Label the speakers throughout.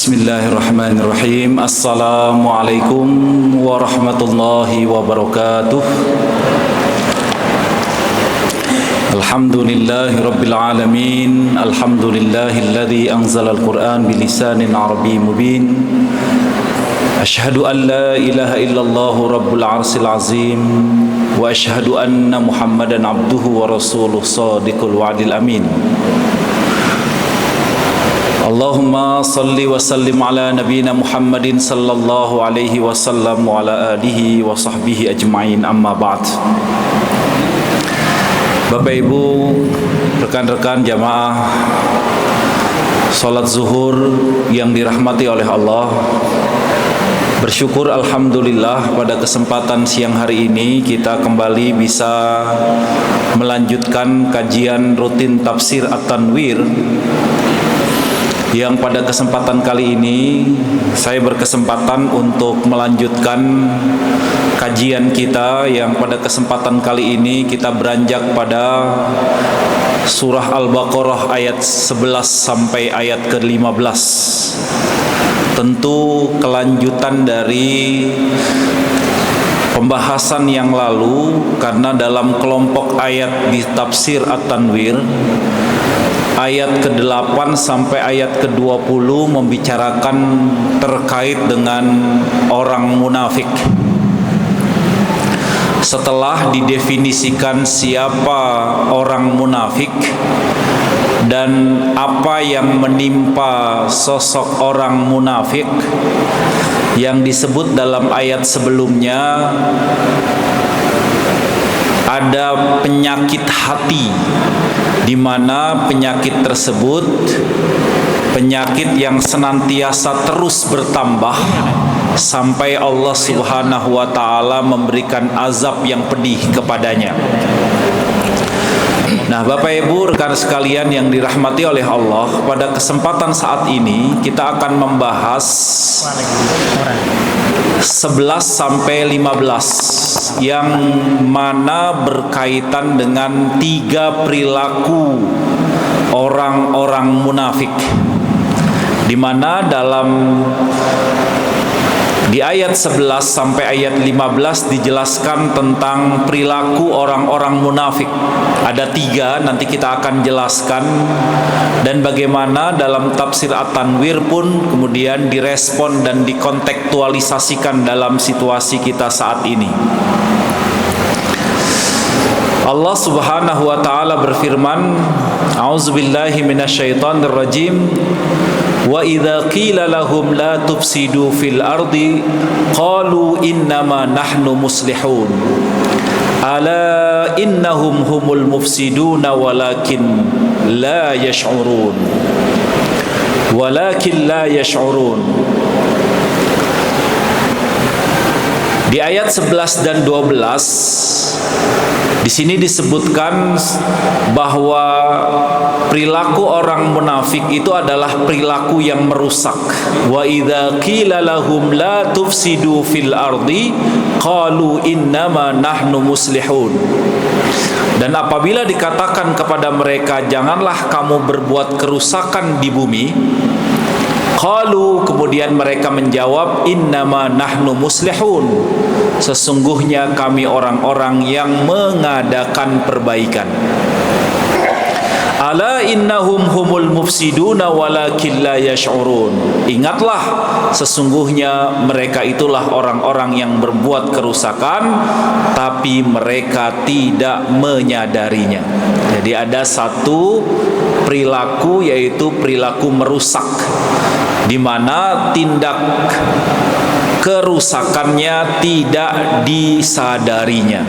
Speaker 1: Bismillahirrahmanirrahim. Assalamualaikum warahmatullahi wabarakatuh. Alhamdulillahi rabbil alamin. Alhamdulillahilladzi anzala al-Qur'an bilisanin arabiyyin mubin. Asyhadu an la ilaha illallah rabbul arsyil azim wa asyhadu anna Muhammadan abduhu wa rasuluh shadiqul wa'dil amin. Allahumma salli wa sallim ala nabiyina Muhammadin sallallahu alaihi wasallam wa ala alihi wa sahbihi ajma'in, amma ba'd. Bapak Ibu, rekan-rekan jamaah salat zuhur yang dirahmati oleh Allah, bersyukur alhamdulillah pada kesempatan siang hari ini kita kembali bisa melanjutkan kajian rutin tafsir At-Tanwir, yang pada kesempatan kali ini saya berkesempatan untuk melanjutkan kajian kita, yang pada kesempatan kali ini kita beranjak pada surah Al-Baqarah ayat 11 sampai ayat ke-15. Tentu kelanjutan dari pembahasan yang lalu, karena dalam kelompok ayat di tafsir At-Tanwir ayat ke-8 sampai ayat ke-20 membicarakan terkait dengan orang munafik. Setelah didefinisikan siapa orang munafik dan apa yang menimpa sosok orang munafik yang disebut dalam ayat sebelumnya, ada penyakit hati, di mana penyakit tersebut penyakit yang senantiasa terus bertambah sampai Allah Subhanahu wa taala memberikan azab yang pedih kepadanya. Nah, Bapak Ibu rekan sekalian yang dirahmati oleh Allah, pada kesempatan saat ini kita akan membahas 11 sampai 15 yang mana berkaitan dengan 3 perilaku orang-orang munafik, di mana di ayat 11 sampai ayat 15 dijelaskan tentang perilaku orang-orang munafik. Ada 3, nanti kita akan jelaskan, dan bagaimana dalam tafsir At-Tanwir pun kemudian direspon dan dikontekstualisasikan dalam situasi kita saat ini. Allah Subhanahu wa taala berfirman, A'udzubillahi minasyaitonir rajim. Wa idza qila lahum la tufsidu fil ardi qalu innama nahnu muslihun ala innahum humul mufsiduna walakin la yash'urun Di ayat 11 dan 12 di sini disebutkan bahwa perilaku orang munafik itu adalah perilaku yang merusak. Wa idza qila lahum la tufsidu fil ardi qalu innama nahnu muslihun. Dan apabila dikatakan kepada mereka, janganlah kamu berbuat kerusakan di bumi, qalu, kemudian mereka menjawab, innama nahnu muslihun, sesungguhnya kami orang-orang yang mengadakan perbaikan. Ala innahum humul mufsiduna walakin la yash'urun. Ingatlah, sesungguhnya mereka itulah orang-orang yang berbuat kerusakan, tapi mereka tidak menyadarinya. Jadi ada satu perilaku, yaitu perilaku merusak, di mana tindak kerusakannya tidak disadarinya.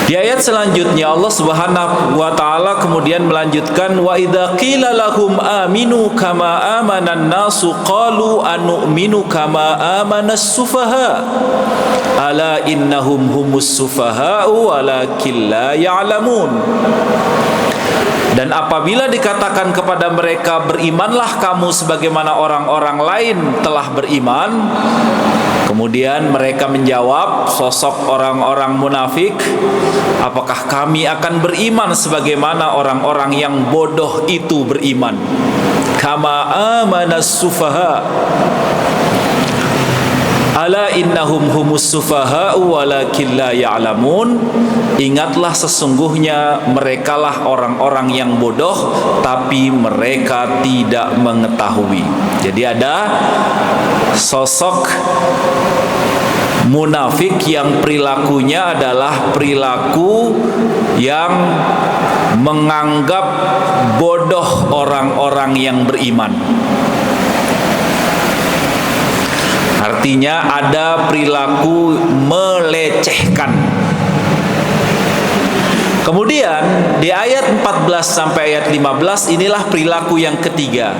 Speaker 1: Di ayat selanjutnya Allah Subhanahu wa taala kemudian melanjutkan, wa idza qila lahum aminu kama amanan nasu qalu anu'minu kama amanas sufaha ala innahum humus sufaha walakin la ya'lamun. Dan apabila dikatakan kepada mereka, berimanlah kamu sebagaimana orang-orang lain telah beriman, kemudian mereka menjawab, sosok orang-orang munafik, apakah kami akan beriman sebagaimana orang-orang yang bodoh itu beriman? kama amanas sufaha. Ala innahum humus sufaha'u walakin la ya'lamun. Ingatlah sesungguhnya merekalah orang-orang yang bodoh tapi mereka tidak mengetahui. Jadi ada sosok munafik yang perilakunya adalah perilaku yang menganggap bodoh orang-orang yang beriman. Artinya ada perilaku melecehkan. Kemudian di ayat 14 sampai ayat 15 inilah perilaku yang ketiga.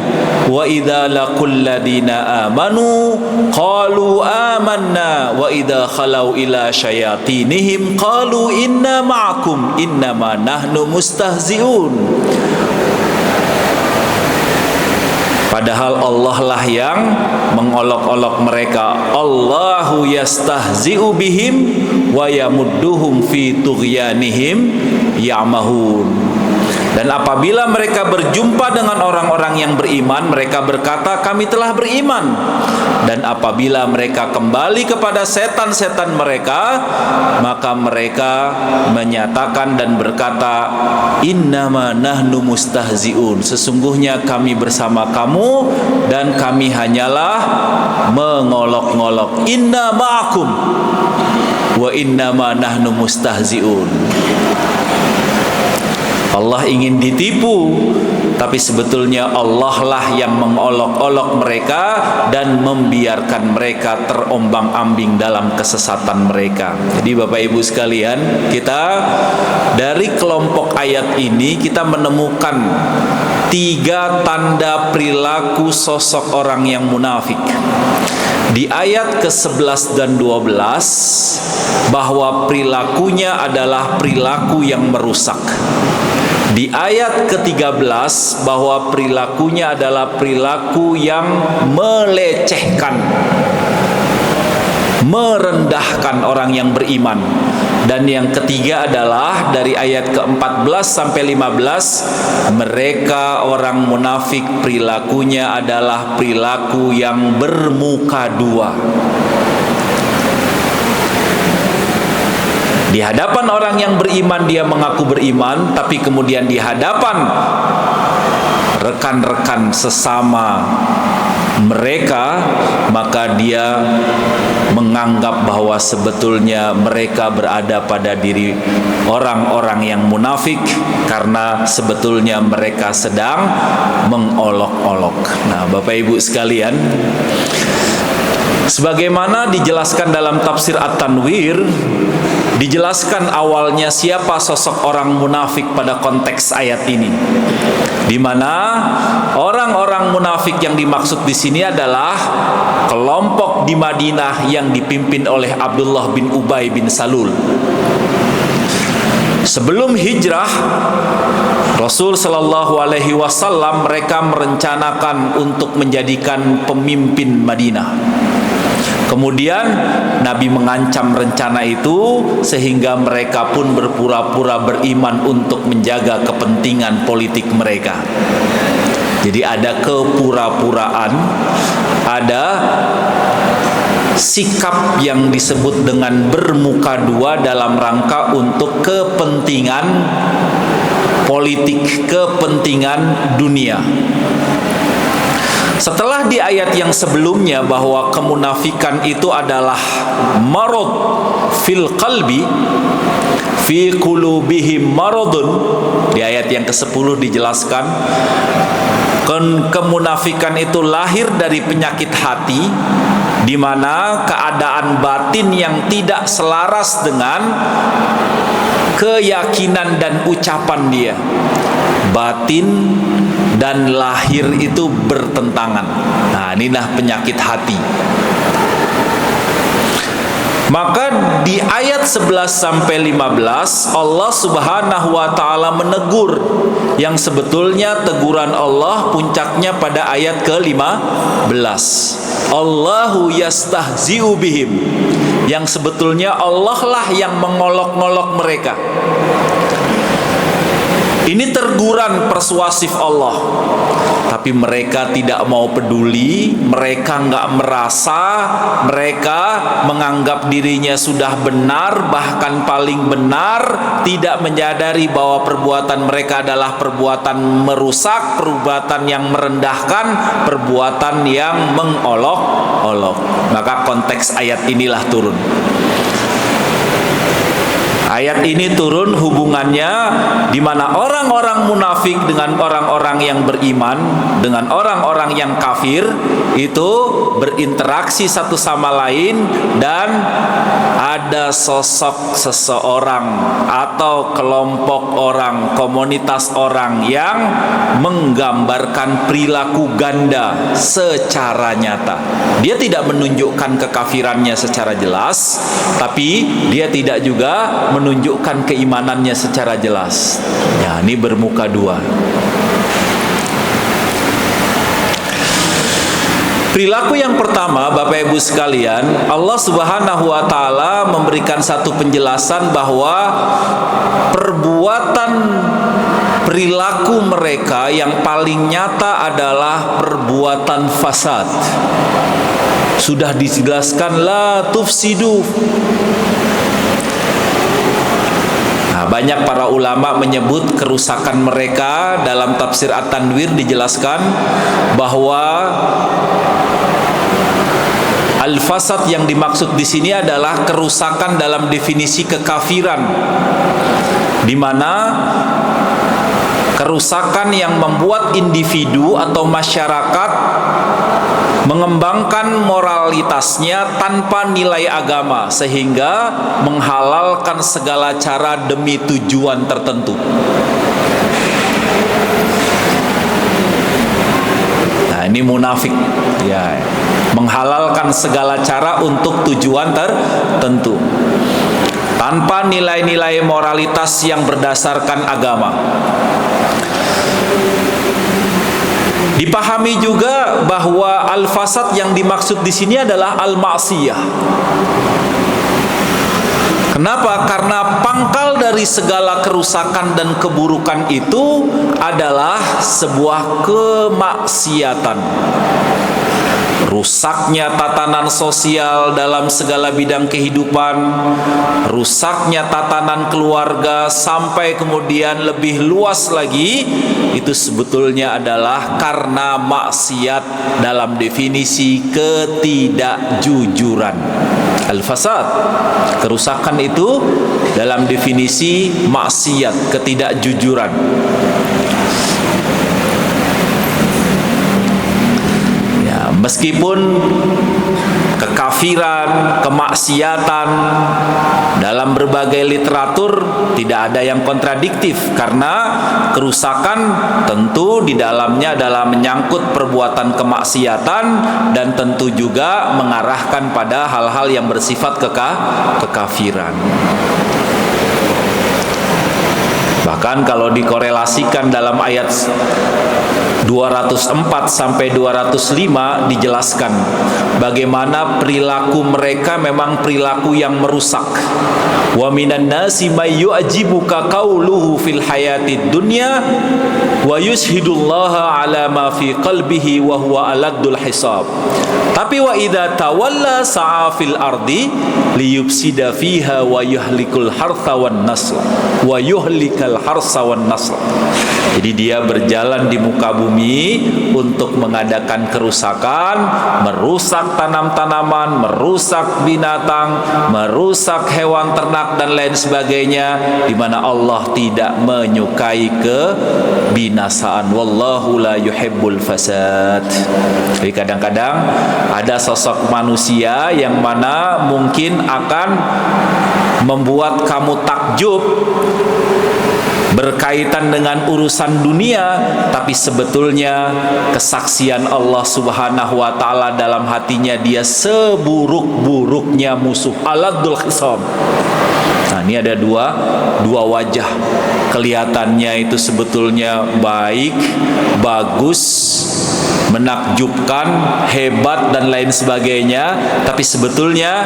Speaker 1: Wa idza laqul ladina amanu qalu amanna wa idza khalau ila syayatinihim qalu inna ma'akum innama nahnu mustahziun. Padahal Allah lah yang mengolok-olok mereka. Allahu yastahzi'u bihim wa yamudduhum fi tughyanihim ya'mahun. Dan apabila mereka berjumpa dengan orang-orang yang beriman, mereka berkata, kami telah beriman. Dan apabila mereka kembali kepada setan-setan mereka, maka mereka menyatakan dan berkata, innama nahnu mustahzi'un. Sesungguhnya kami bersama kamu dan kami hanyalah mengolok-ngolok. Inna ma'akum wa innama nahnu mustahzi'un. Allah ingin ditipu, tapi sebetulnya Allah lah yang mengolok-olok mereka dan membiarkan mereka terombang-ambing dalam kesesatan mereka. Jadi Bapak Ibu sekalian, kita dari kelompok ayat ini kita menemukan 3 tanda perilaku sosok orang yang munafik. Di ayat ke-11 dan 12 bahwa perilakunya adalah perilaku yang merusak. Di ayat ke-13 bahwa perilakunya adalah perilaku yang melecehkan, merendahkan orang yang beriman. Dan yang ketiga adalah dari ayat ke-14 sampai 15, mereka orang munafik perilakunya adalah perilaku yang bermuka dua. Di hadapan orang yang beriman dia mengaku beriman, tapi kemudian di hadapan rekan-rekan sesama mereka, maka dia menganggap bahwa sebetulnya mereka berada pada diri orang-orang yang munafik karena sebetulnya mereka sedang mengolok-olok. Nah, Bapak Ibu sekalian, sebagaimana dijelaskan dalam tafsir At-Tanwir, dijelaskan awalnya siapa sosok orang munafik pada konteks ayat ini, di mana orang-orang munafik yang dimaksud di sini adalah kelompok di Madinah yang dipimpin oleh Abdullah bin Ubay bin Salul. Sebelum hijrah, Rasul Shallallahu Alaihi Wasallam mereka merencanakan untuk menjadikan pemimpin Madinah. Kemudian Nabi mengancam rencana itu sehingga mereka pun berpura-pura beriman untuk menjaga kepentingan politik mereka. Jadi ada kepura-puraan, ada sikap yang disebut dengan bermuka dua dalam rangka untuk kepentingan politik, kepentingan dunia. Setelah di ayat yang sebelumnya bahwa kemunafikan itu adalah marad fil qalbi, fi qulubihim maradun, di ayat yang ke-10 dijelaskan kemunafikan itu lahir dari penyakit hati, di mana keadaan batin yang tidak selaras dengan keyakinan dan ucapan dia. Batin dan lahir itu bertentangan. Nah, inilah penyakit hati. Maka di ayat 11 sampai 15 Allah Subhanahu wa taala menegur yang sebetulnya teguran Allah puncaknya pada ayat ke-15. Allahu yastahzi'u bihim, yang sebetulnya Allah lah yang mengolok-ngolok mereka. Ini teguran persuasif Allah. Tapi mereka tidak mau peduli, mereka nggak merasa, mereka menganggap dirinya sudah benar, bahkan paling benar, tidak menyadari bahwa perbuatan mereka adalah perbuatan merusak, perbuatan yang merendahkan, perbuatan yang mengolok-olok. Maka konteks ayat inilah turun. Ayat ini turun hubungannya di mana orang-orang munafik dengan orang-orang yang beriman, dengan orang-orang yang kafir itu berinteraksi satu sama lain, dan ada sosok seseorang atau kelompok orang, komunitas orang yang menggambarkan perilaku ganda secara nyata. Dia tidak menunjukkan kekafirannya secara jelas, tapi dia tidak juga menunjukkan keimanannya secara jelas. Ya, ini bermuka dua. Perilaku yang pertama, Bapak Ibu sekalian, Allah Subhanahu wa taala memberikan satu penjelasan bahwa perbuatan perilaku mereka yang paling nyata adalah perbuatan fasad. Sudah dijelaskan la tufsidu. Banyak para ulama menyebut kerusakan mereka. Dalam tafsir At-Tanwir dijelaskan bahwa al-fasad yang dimaksud di sini adalah kerusakan dalam definisi kekafiran, di mana kerusakan yang membuat individu atau masyarakat mengembangkan moralitasnya tanpa nilai agama, sehingga menghalalkan segala cara demi tujuan tertentu. Nah, ini munafik, ya, menghalalkan segala cara untuk tujuan tertentu tanpa nilai-nilai moralitas yang berdasarkan agama. Dipahami juga bahwa al-fasad yang dimaksud di sini adalah al-ma'siyah. Kenapa? Karena pangkal dari segala kerusakan dan keburukan itu adalah sebuah kemaksiatan. Rusaknya tatanan sosial dalam segala bidang kehidupan, rusaknya tatanan keluarga, sampai kemudian lebih luas lagi, itu sebetulnya adalah karena maksiat dalam definisi ketidakjujuran. Al-fasad, kerusakan itu dalam definisi maksiat, ketidakjujuran. Meskipun kekafiran, kemaksiatan dalam berbagai literatur tidak ada yang kontradiktif, karena kerusakan tentu di dalamnya adalah menyangkut perbuatan kemaksiatan dan tentu juga mengarahkan pada hal-hal yang bersifat kekafiran. Bahkan kalau dikorelasikan dalam ayat 204 sampai 205 dijelaskan bagaimana perilaku mereka memang perilaku yang merusak. Wa minan nasi may yu'jibuka qauluhu fil hayatid dunya wa yushhidullaha ala ma fi qalbihi wa huwa aladdul hisab. Tapi wa idza tawalla sa'a fil ardi liyufsida fiha wa yuhlikul hartha wan nasl wa yuhlikal harsa wan nasl. Jadi dia berjalan di muka bumi untuk mengadakan kerusakan, merusak tanam-tanaman, merusak binatang, merusak hewan ternak dan lain sebagainya, di mana Allah tidak menyukai kebinasaan. Wallahu la yuhibbul fasad. Jadi kadang-kadang ada sosok manusia yang mana mungkin akan membuat kamu takjub berkaitan dengan urusan dunia, tapi sebetulnya kesaksian Allah Subhanahu wa taala dalam hatinya dia seburuk-buruknya musuh, aladul khisam. Nah, ini ada dua wajah. Kelihatannya itu sebetulnya baik, bagus, menakjubkan, hebat dan lain sebagainya, tapi sebetulnya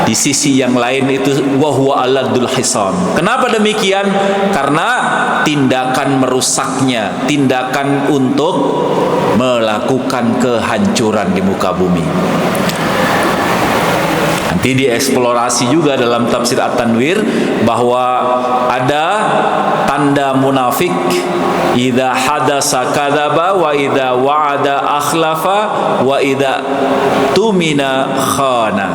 Speaker 1: di sisi yang lain itu wa huwa aladul hisan. Kenapa demikian? Karena tindakan merusaknya, tindakan untuk melakukan kehancuran di muka bumi. Nanti dieksplorasi juga dalam tafsir At-Tanwir bahwa ada tanda munafik, idza hadasa kadzaba wa idza wa'ada akhlafa wa idza tumina khana.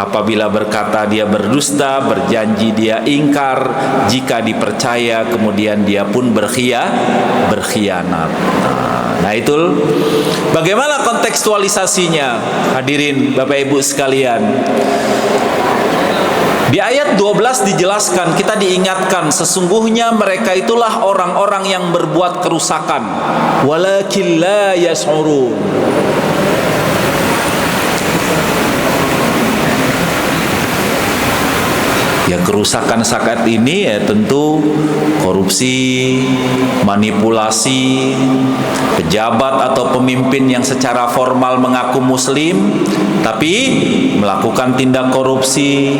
Speaker 1: Apabila berkata dia berdusta, berjanji dia ingkar, jika dipercaya kemudian dia pun berkhianat. Nah itu bagaimana kontekstualisasinya, hadirin Bapak Ibu sekalian. Di ayat 12 dijelaskan, kita diingatkan sesungguhnya mereka itulah orang-orang yang berbuat kerusakan, walakin la yash'urun. Ya, kerusakan saat ini ya tentu korupsi, manipulasi, pejabat atau pemimpin yang secara formal mengaku muslim tapi melakukan tindak korupsi,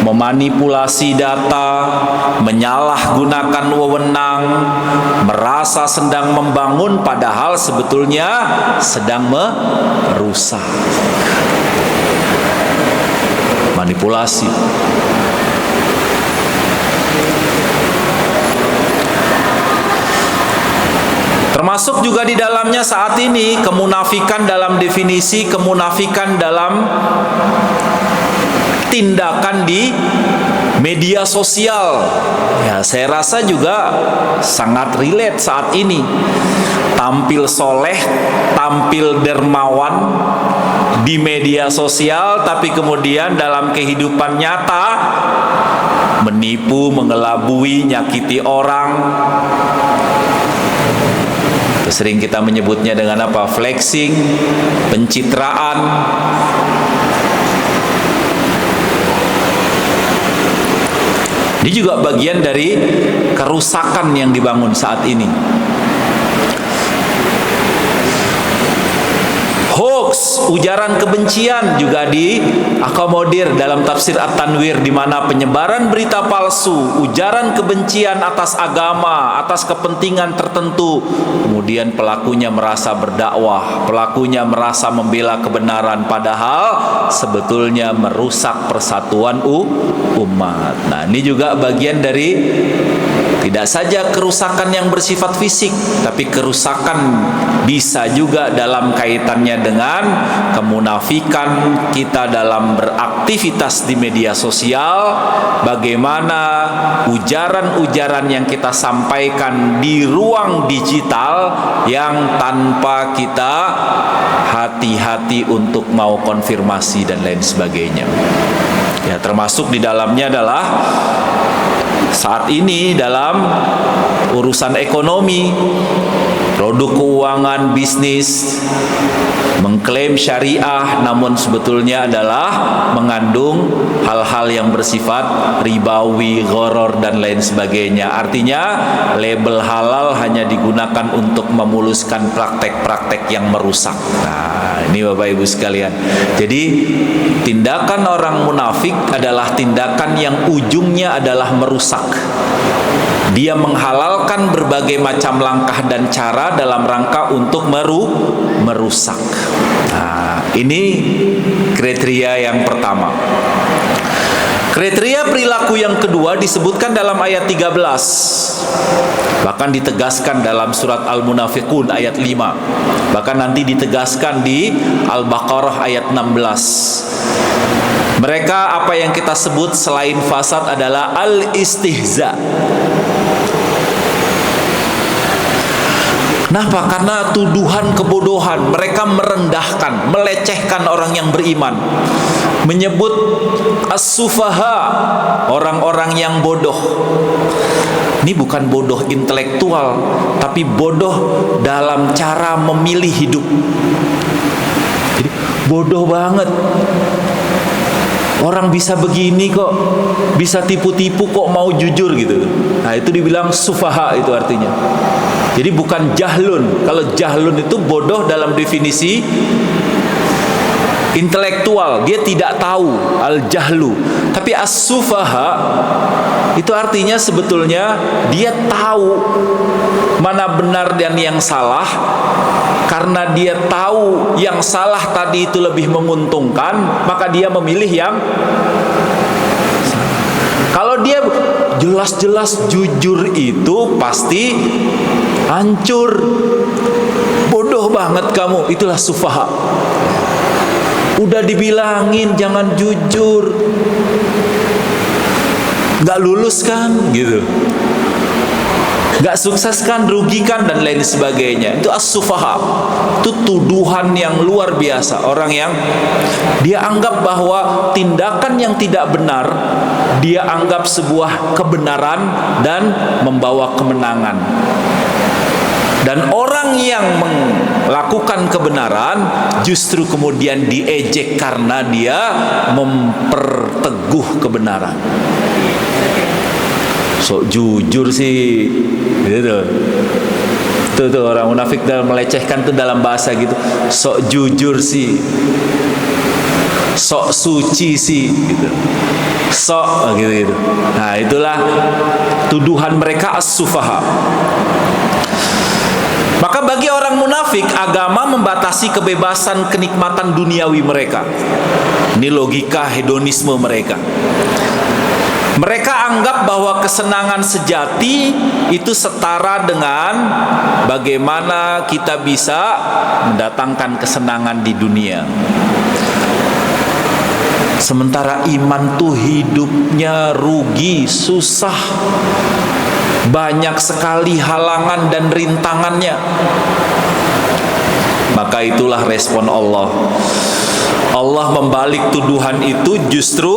Speaker 1: memanipulasi data, menyalahgunakan wewenang, merasa sedang membangun padahal sebetulnya sedang merusak. Manipulasi. Termasuk juga di dalamnya saat ini kemunafikan dalam definisi, kemunafikan dalam tindakan di media sosial. Ya, saya rasa juga sangat relate saat ini. Tampil soleh, tampil dermawan di media sosial, tapi kemudian dalam kehidupan nyata menipu, mengelabui, nyakiti orang. Sering kita menyebutnya dengan apa? Flexing, pencitraan. Ini juga bagian dari kerusakan yang dibangun saat ini. Hoax, ujaran kebencian juga diakomodir dalam tafsir At-Tanwir, di mana penyebaran berita palsu, ujaran kebencian atas agama, atas kepentingan tertentu, kemudian pelakunya merasa berdakwah, pelakunya merasa membela kebenaran, padahal sebetulnya merusak persatuan umat. Nah, ini juga bagian dari tidak saja kerusakan yang bersifat fisik, tapi kerusakan bisa juga dalam kaitannya dengan kemunafikan kita dalam beraktivitas di media sosial. Bagaimana ujaran-ujaran yang kita sampaikan di ruang digital yang tanpa kita hati-hati untuk mau konfirmasi dan lain sebagainya. Ya, termasuk di dalamnya adalah saat ini dalam urusan ekonomi, produk keuangan, bisnis, mengklaim syariah namun sebetulnya adalah mengandung hal-hal yang bersifat ribawi, gharar dan lain sebagainya. Artinya label halal hanya digunakan untuk memuluskan praktek-praktek yang merusak. Nah, ini Bapak Ibu sekalian. Jadi tindakan orang munafik adalah tindakan yang ujungnya adalah merusak. Dia menghalalkan berbagai macam langkah dan cara dalam rangka untuk merusak. Nah, ini kriteria yang pertama. Kriteria perilaku yang kedua disebutkan dalam ayat 13. Bahkan ditegaskan dalam surat Al-Munafiqun ayat 5. Bahkan nanti ditegaskan di Al-Baqarah ayat 16. Mereka apa yang kita sebut selain fasad adalah al-istihza. Kenapa? Karena tuduhan kebodohan. Mereka merendahkan, melecehkan orang yang beriman, menyebut as-sufaha, orang-orang yang bodoh. Ini bukan bodoh intelektual, tapi bodoh dalam cara memilih hidup. Jadi bodoh banget. Orang bisa begini kok, bisa tipu-tipu kok mau jujur gitu. Nah, itu dibilang sufaha itu artinya. Jadi bukan jahlun. Kalau jahlun itu bodoh dalam definisi intelektual, dia tidak tahu, al-jahlu. Tapi as-sufaha itu artinya sebetulnya dia tahu mana benar dan yang salah. Karena dia tahu yang salah tadi itu lebih menguntungkan, maka dia memilih yang salah. Kalau dia jelas-jelas jujur itu pasti hancur. Bodoh banget kamu, itulah sufaha. Udah dibilangin jangan jujur, gak lulus kan gitu, gak sukses kan, rugikan dan lain sebagainya. Itu as-sufaha. Itu tuduhan yang luar biasa. Orang yang dia anggap bahwa tindakan yang tidak benar dia anggap sebuah kebenaran dan membawa kemenangan. Dan orang yang melakukan kebenaran justru kemudian diejek karena dia memperteguh kebenaran. Sok jujur sih gitu. Tuh orang munafik dalam melecehkan tuh dalam bahasa gitu. Sok jujur sih, sok suci sih gitu, sok gitu. Nah itulah tuduhan mereka as-sufaha. Maka bagi orang munafik, agama membatasi kebebasan kenikmatan duniawi mereka. Ini logika hedonisme mereka. Mereka anggap bahwa kesenangan sejati itu setara dengan bagaimana kita bisa mendatangkan kesenangan di dunia. Sementara iman tuh hidupnya rugi, susah, banyak sekali halangan dan rintangannya. Maka itulah respon Allah. Allah membalik tuduhan itu, justru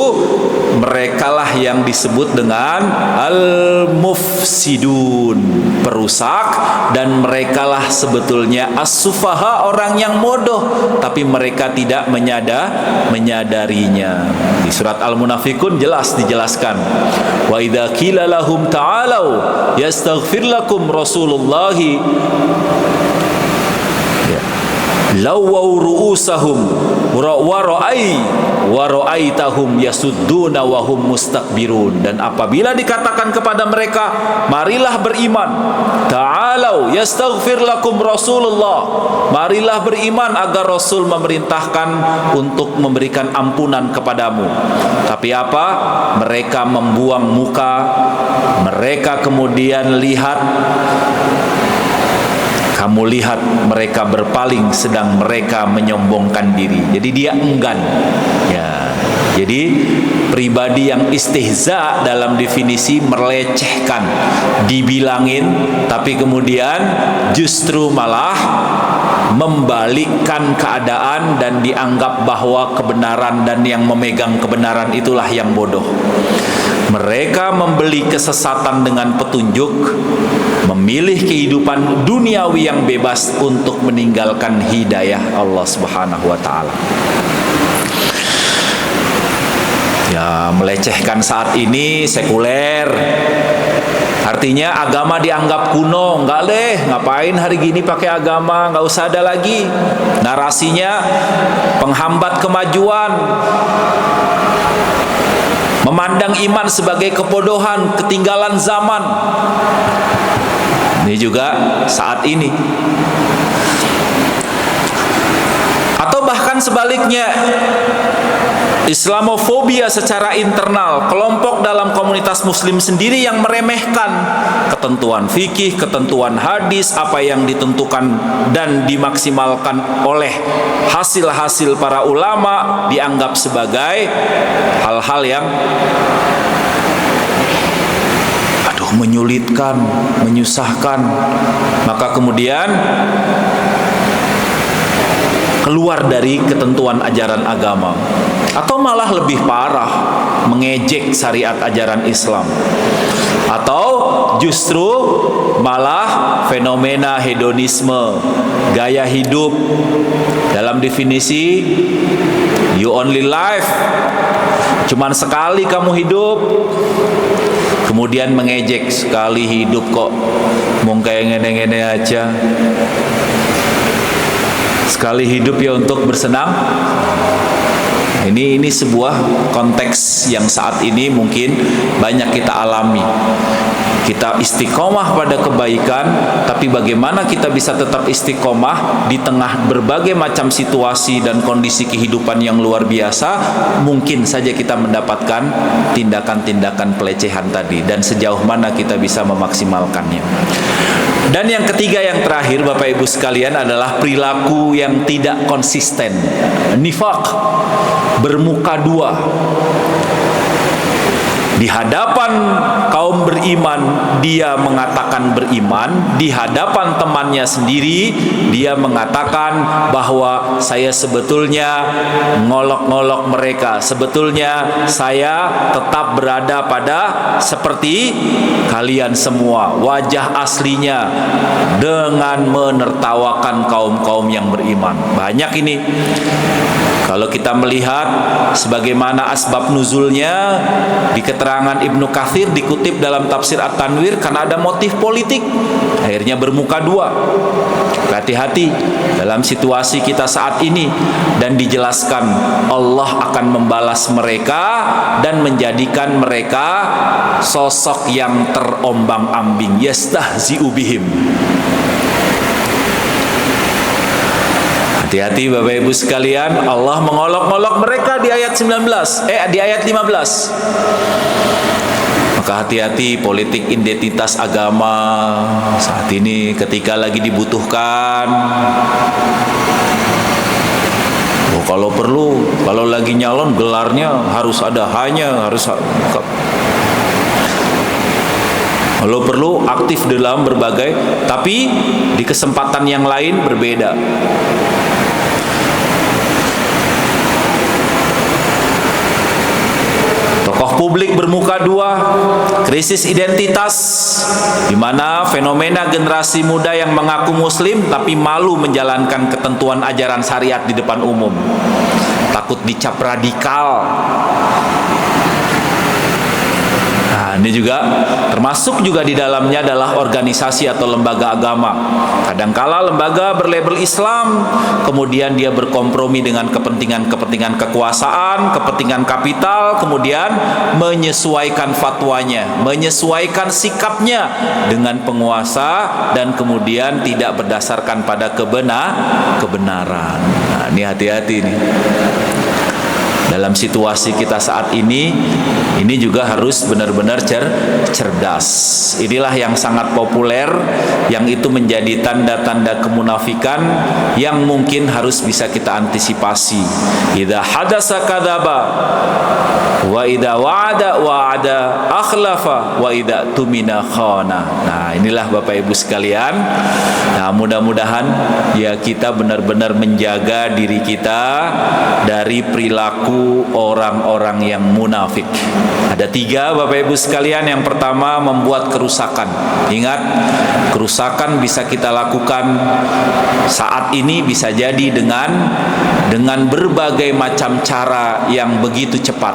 Speaker 1: merekalah yang disebut dengan al-mufsidun, perusak, dan merekalah sebetulnya as-sufaha, orang yang bodoh, tapi mereka tidak menyadarinya. Di surat Al-Munafikun jelas dijelaskan, wa idza qila lahum ta'alau yastaghfir lakum rasulullahi lawwaw ru'usahum wa ra'aitahum yasudduna wa hum mustakbirun. Dan apabila dikatakan kepada mereka, marilah beriman, ta'alau yastaghfir lakum rasulullah, marilah beriman agar Rasul memerintahkan untuk memberikan ampunan kepadamu. Tapi apa? Mereka membuang muka, mereka kemudian lihat, kamu lihat mereka berpaling sedang mereka menyombongkan diri. Jadi dia enggan. Ya. Jadi pribadi yang istihza dalam definisi melecehkan, dibilangin tapi kemudian justru malah membalikkan keadaan dan dianggap bahwa kebenaran dan yang memegang kebenaran itulah yang bodoh. Mereka membeli kesesatan dengan petunjuk, memilih kehidupan duniawi yang bebas untuk meninggalkan hidayah Allah Subhanahu wa taala. Ya, melecehkan saat ini sekuler. Artinya agama dianggap kuno, enggak deh, ngapain hari gini pakai agama, enggak usah ada lagi. Narasinya penghambat kemajuan, memandang iman sebagai kebodohan, ketinggalan zaman. Ini juga saat ini. Atau bahkan sebaliknya, Islamofobia secara internal, kelompok dalam komunitas muslim sendiri yang meremehkan ketentuan fikih, ketentuan hadis, apa yang ditentukan dan dimaksimalkan oleh hasil-hasil para ulama dianggap sebagai hal-hal yang menyulitkan, menyusahkan. Maka kemudian keluar dari ketentuan ajaran agama, atau malah lebih parah, mengejek syariat ajaran Islam, atau justru malah fenomena hedonisme, gaya hidup dalam definisi you only live, cuman sekali kamu hidup, Kemudian mengejek, sekali hidup kok mung kayak ngene-ngene aja. Sekali hidup ya untuk bersenang. Ini sebuah konteks yang saat ini mungkin banyak kita alami. Kita istiqomah pada kebaikan, tapi bagaimana kita bisa tetap istiqomah di tengah berbagai macam situasi dan kondisi kehidupan yang luar biasa? Mungkin saja kita mendapatkan tindakan-tindakan pelecehan tadi, dan sejauh mana kita bisa memaksimalkannya. Dan yang ketiga, yang terakhir Bapak Ibu sekalian, adalah perilaku yang tidak konsisten. Nifaq, bermuka dua. Di hadapan kaum beriman dia mengatakan beriman, di hadapan temannya sendiri dia mengatakan bahwa saya sebetulnya ngolok-ngolok mereka, sebetulnya saya tetap berada pada seperti kalian semua, wajah aslinya dengan menertawakan kaum-kaum yang beriman. Banyak ini. Kalau kita melihat sebagaimana asbab nuzulnya di keterangan Ibnu Katsir dikutip dalam tafsir At-Tanwir, karena ada motif politik, akhirnya bermuka dua. Hati-hati dalam situasi kita saat ini, dan dijelaskan Allah akan membalas mereka dan menjadikan mereka sosok yang terombang-ambing. Yastahzi'u bihim. Hati-hati Bapak Ibu sekalian, Allah mengolok-olok mereka di ayat 15, di ayat 15. Maka hati-hati politik identitas agama saat ini ketika lagi dibutuhkan. Kalau perlu, kalau lagi nyalon gelarnya harus ada hanya, harus kalau perlu aktif dalam berbagai, tapi di kesempatan yang lain berbeda. Tokoh publik bermuka dua, krisis identitas, di mana fenomena generasi muda yang mengaku muslim tapi malu menjalankan ketentuan ajaran syariat di depan umum, takut dicap radikal. Ini juga termasuk juga di dalamnya adalah organisasi atau lembaga agama. Kadangkala lembaga berlabel Islam, kemudian dia berkompromi dengan kepentingan kekuasaan, kepentingan kapital, kemudian menyesuaikan fatwanya, menyesuaikan sikapnya dengan penguasa, dan kemudian tidak berdasarkan pada kebenaran. Nah, ini hati-hati nih. Dalam situasi kita saat ini juga harus benar-benar cerdas. Inilah yang sangat populer, yang itu menjadi tanda-tanda kemunafikan yang mungkin harus bisa kita antisipasi. Idza hadasa kadzaba wa idza wa'ada akhlafa wa idza tumina khana. Nah, inilah Bapak Ibu sekalian. Nah, mudah-mudahan ya kita benar-benar menjaga diri kita dari perilaku orang-orang yang munafik. Ada 3 Bapak Ibu sekalian. Yang pertama, membuat kerusakan. Ingat, kerusakan bisa kita lakukan saat ini bisa jadi dengan berbagai macam cara yang begitu cepat.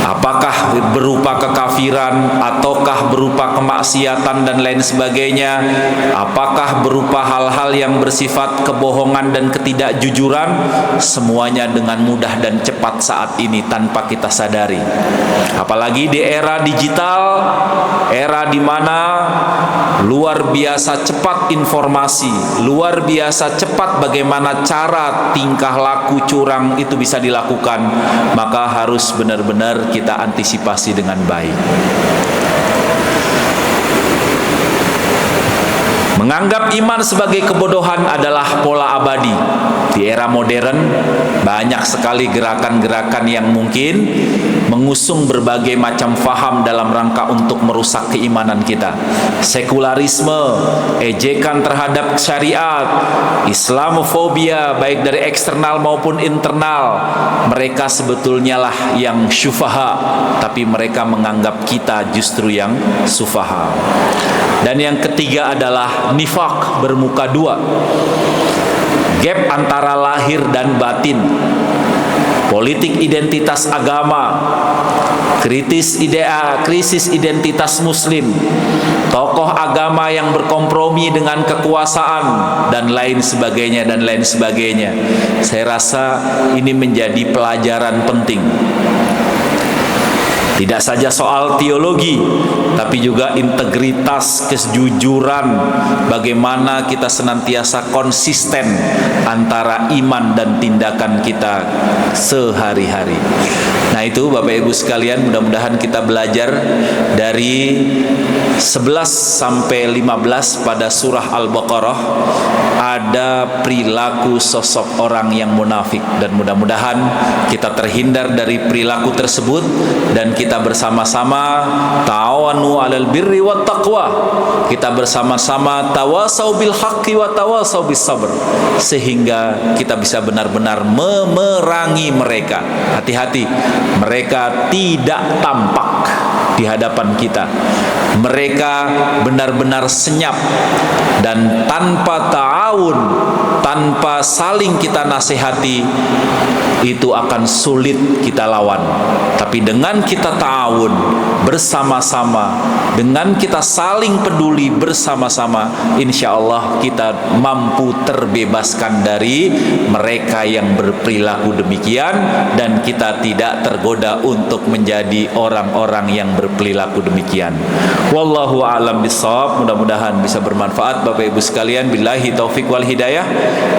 Speaker 1: Apakah berupa kekafiran, ataukah berupa kemaksiatan dan lain sebagainya? Apakah berupa hal-hal yang bersifat kebohongan dan ketidakjujuran? Semuanya dengan mudah dan cepat saat ini tanpa kita sadari. Apalagi di era digital, era di mana luar biasa cepat informasi, luar biasa cepat bagaimana cara tingkah laku curang itu bisa dilakukan. Maka harus benar-benar kita antisipasi dengan baik. Menganggap iman sebagai kebodohan adalah pola abadi. Di era modern banyak sekali gerakan-gerakan yang mungkin mengusung berbagai macam faham dalam rangka untuk merusak keimanan kita. Sekularisme, ejekan terhadap syariat, Islamofobia baik dari eksternal maupun internal. Mereka sebetulnya lah yang syufaha, tapi mereka menganggap kita justru yang sufaha. Dan yang ketiga adalah nifaq, bermuka dua. Gap antara lahir dan batin. Politik identitas agama, krisis identitas muslim, tokoh agama yang berkompromi dengan kekuasaan dan lain sebagainya dan lain sebagainya. Saya rasa ini menjadi pelajaran penting. Tidak saja soal teologi, tapi juga integritas, kejujuran, bagaimana kita senantiasa konsisten antara iman dan tindakan kita sehari-hari. Nah itu Bapak Ibu sekalian, mudah-mudahan kita belajar dari 11 sampai 15 pada surah Al-Baqarah ada perilaku sosok orang yang munafik, dan mudah-mudahan kita terhindar dari perilaku tersebut dan kita bersama-sama ta'awanu 'alal birri wat taqwa. Kita bersama-sama tawasau bil haqqi wa tawasau bis sabr, sehingga kita bisa benar-benar memerangi mereka. Hati-hati, mereka tidak tampak di hadapan kita. Mereka benar-benar senyap, dan tanpa ta'awun, tanpa saling kita nasihati, itu akan sulit kita lawan. Tapi dengan kita ta'awun bersama-sama, dengan kita saling peduli bersama-sama, insya Allah kita mampu terbebaskan dari mereka yang berperilaku demikian, dan kita tidak tergoda untuk menjadi orang-orang yang berperilaku demikian. Wallahu a'lam bishawab. Mudah-mudahan bisa bermanfaat Bapak Ibu sekalian. Billahi taufik wal hidayah.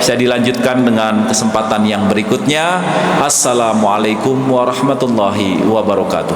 Speaker 1: Bisa dilanjutkan dengan kesempatan yang berikutnya. Assalamualaikum warahmatullahi wabarakatuh.